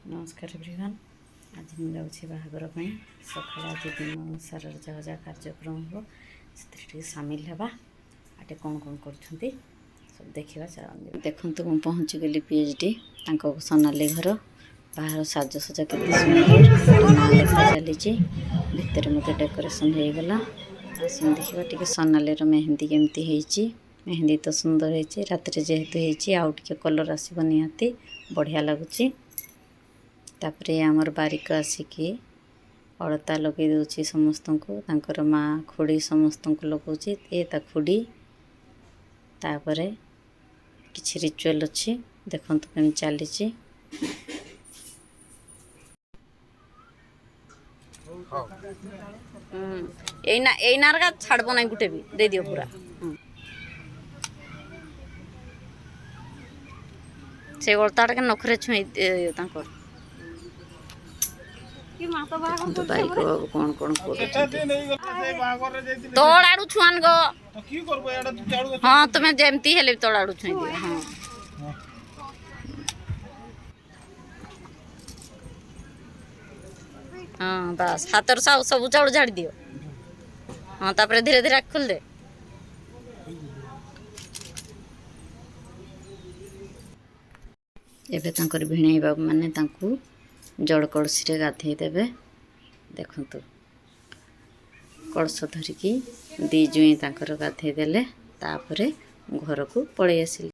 नमस्कार एवरीवन। आज मुझे जाऊँगी बाहागर सका आज दिन सारा जहाँ जहाँ कार्यक्रम हो से सामिल हवा आटे कौन कौन कर सब देखा चलते देखूँ मुझे पहुँची गली पीएचडी सोनाली घर बाहर साजसजा के सुंदर ना लिखा चली भितर मत डेकोरेशन हो गला आसन देखा टी सोनाली मेहंदी केमती मेहंदी तो सुंदर है रात जेहेतु आउ टे कलर आसब निहाती बढ़िया लगुच तापर आमर बारिक आसिकी अलता लगे दूसरी समस्त को माँ खुड़ी समस्त को लगौची ता खुड़ी तापर किसी रिचुअल अच्छी देखु कमी चली एना छाड़ब ना गुटे भी दे दियो पूरा से अलता के नखरे छुई बारिक बाबू कौन कौन तोड़ आड़ू छुआन गो हाँ तुम्हें जमती हेले तोड़ आड़ू छुई दियो हाँ हाँ बस हाथर सब चाउल झाड़ी दियो हाँ तापर धीरे धीरे खोल दे एबे तांकर भिणई बाबू माने तांकू जड़ कलसी गाधे देवे देखु कलश धरिकी दी जुई गाधे देले तापरे घर को पलि आसिले।